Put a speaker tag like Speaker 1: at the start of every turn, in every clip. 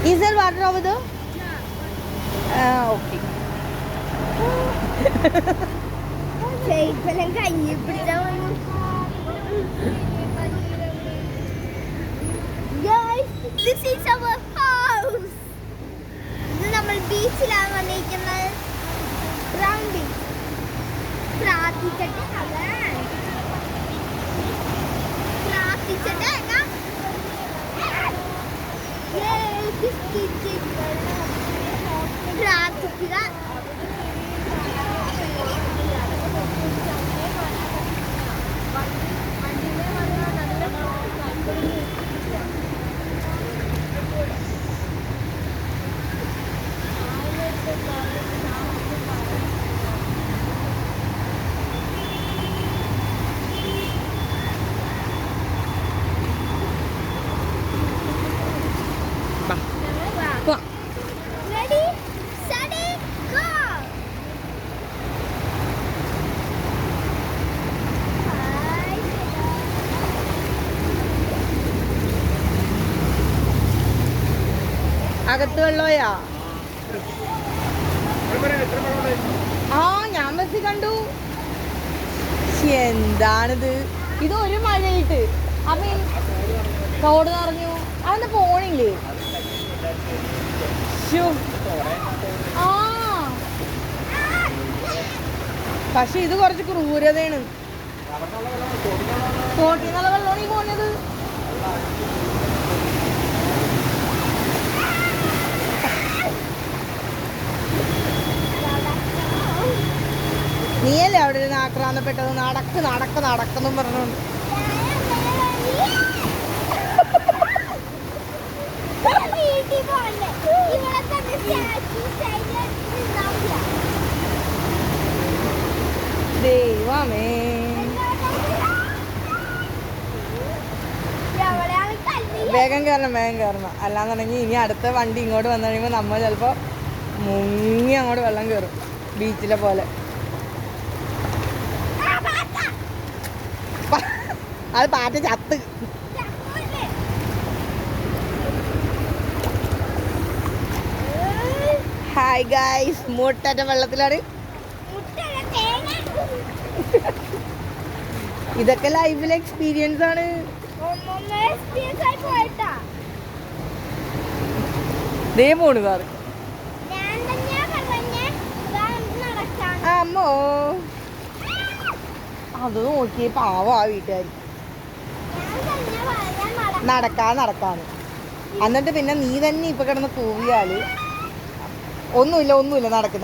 Speaker 1: Is there water over there? Okay.
Speaker 2: Guys, this is our house. നമ്മൾ ബീച്ചിലാണ് വന്നിരിക്കുന്നത്. Round പ്രാർത്ഥിച്ചിട്ട് പ്രാർത്ഥിക്കുക. Ready, steady, go.
Speaker 1: അകത്ത് വെള്ളോയാ? ആ ഞാൻ ബസ്സിൽ കണ്ടു. എന്താണിത്? ഇത് ഒരു മഴയിട്ട് അമ്മ റോഡ് നിറഞ്ഞു. അതൊന്ന് പോണില്ലേ? ആ പക്ഷെ ഇത് കുറച്ച് ക്രൂരതയാണ്. തോട്ടിന്നുള്ള വെള്ളമാണ് ഈ പോണത്. നീയല്ലേ അവിടെ നിന്ന് ആക്രാന്തപ്പെട്ടത്? നടക്കെന്നും പറഞ്ഞോണ്ട്. ദൈവമേ, വേഗം കയറണം. അല്ലാന്നുണ്ടെങ്കിൽ ഇനി അടുത്ത വണ്ടി ഇങ്ങോട്ട് വന്നു കഴിയുമ്പോൾ നമ്മൾ ചിലപ്പോൾ മുങ്ങി അങ്ങോട്ട് വെള്ളം കയറും, ബീച്ചിലെ പോലെ. അത് പാറ്റ ചത്ത്. ഹായ് ഗായ്സ്, മുട്ടറ്റ വെള്ളത്തിലാണ്. ഇതൊക്കെ ലൈഫിലെ എക്സ്പീരിയൻസ് ആണ്. ദേ പോണു കാറ്. അമ്മോ, അത് നോക്കിയേ പാവം ആ വീട്ടുകാർ. നടക്കാന്ന് എന്നിട്ട് പിന്നെ നീ തന്നെ ഇപ്പൊ കിടന്ന് കൂവിയാല് ഒന്നുമില്ല. നടക്ക്.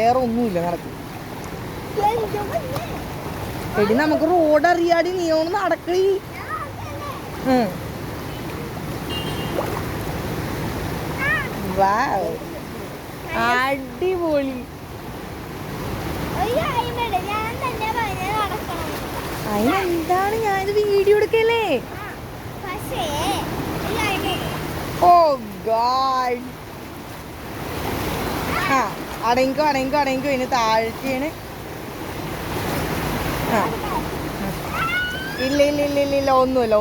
Speaker 1: വേറെ ഒന്നുമില്ല, നടക്ക്. എടി നമുക്ക് റോഡ് അറിയാടി, നീ ഒന്ന് നടക്കടി. അടിപൊളി. അതിനെന്താണ്, ഞാനിത് വീഡിയോ എടുക്കല്ലേ? Oh god. ആ അടങ്ങിക്കോ. ഇനി താഴ്ചയാണ്. ആ ഇല്ല. ഒന്നുമില്ല.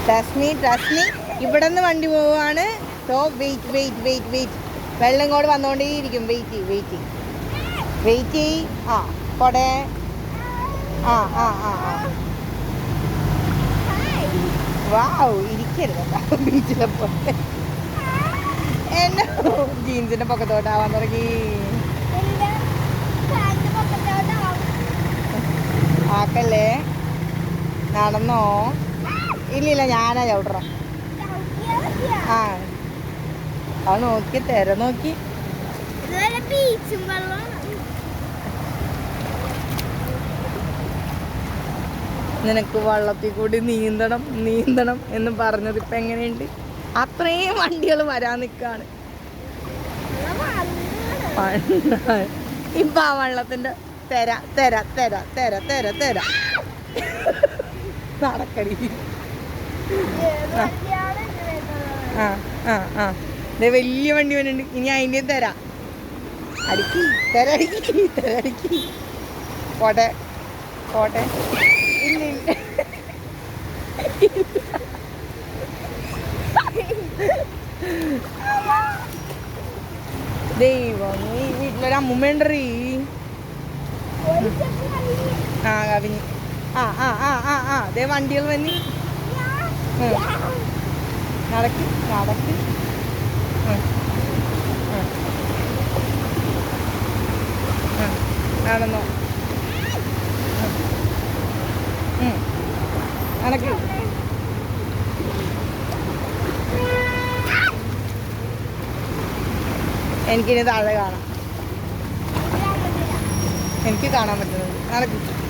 Speaker 1: Trust me. ഇവിടെ നിന്ന് വണ്ടി പോവാണ്. So wait. വെള്ളം ഇങ്ങോട്ട് വന്നുകൊണ്ടേയിരിക്കും. വെയിറ്റ് ചെയ്. ആ പോടെ. ആ വാവ്, ഇരിക്കരുത് ബീച്ചിലെ പോലെ. എന്നെ ജീൻസിന്റെ പൊക്കത്തോട്ടാവാൻ തുടങ്ങി. ആക്കല്ലേ, നടന്നോ? ഇല്ല, ഞാനാ ചവിട്ടറ. ആ അത് നോക്കി തെര നോക്കി. നിനക്ക് വള്ളത്തിൽ കൂടി നീന്തണം എന്ന് പറഞ്ഞത് ഇപ്പൊ എങ്ങനെയുണ്ട്? അത്രയും വണ്ടികൾ വരാൻ നിൽക്കാണ്. ഇപ്പൊ ആ വള്ളത്തിന്റെ തെര നടക്കടി. വലിയ വണ്ടി വരുന്നുണ്ട്. ഇനി അതിൻ്റെയും തരാം. തെരടിക്ക്. പോട്ടെ. ഇല്ല അമ്മുമ്മേണ്ടീ.
Speaker 2: ഒരു സ്റ്റെപ്പ് കഴിഞ്ഞ്.
Speaker 1: ആ കവിഞ്ഞ്. ആ ആ ആ ആ ആ അതേ വണ്ടികൾ വന്നി. നടക്ക് നടക്ക്. നടന്നോ. നടക്ക്. എനിക്കിനി താഴെ കാണാം. എനിക്ക് കാണാൻ പറ്റുന്നത്. നടക്ക്.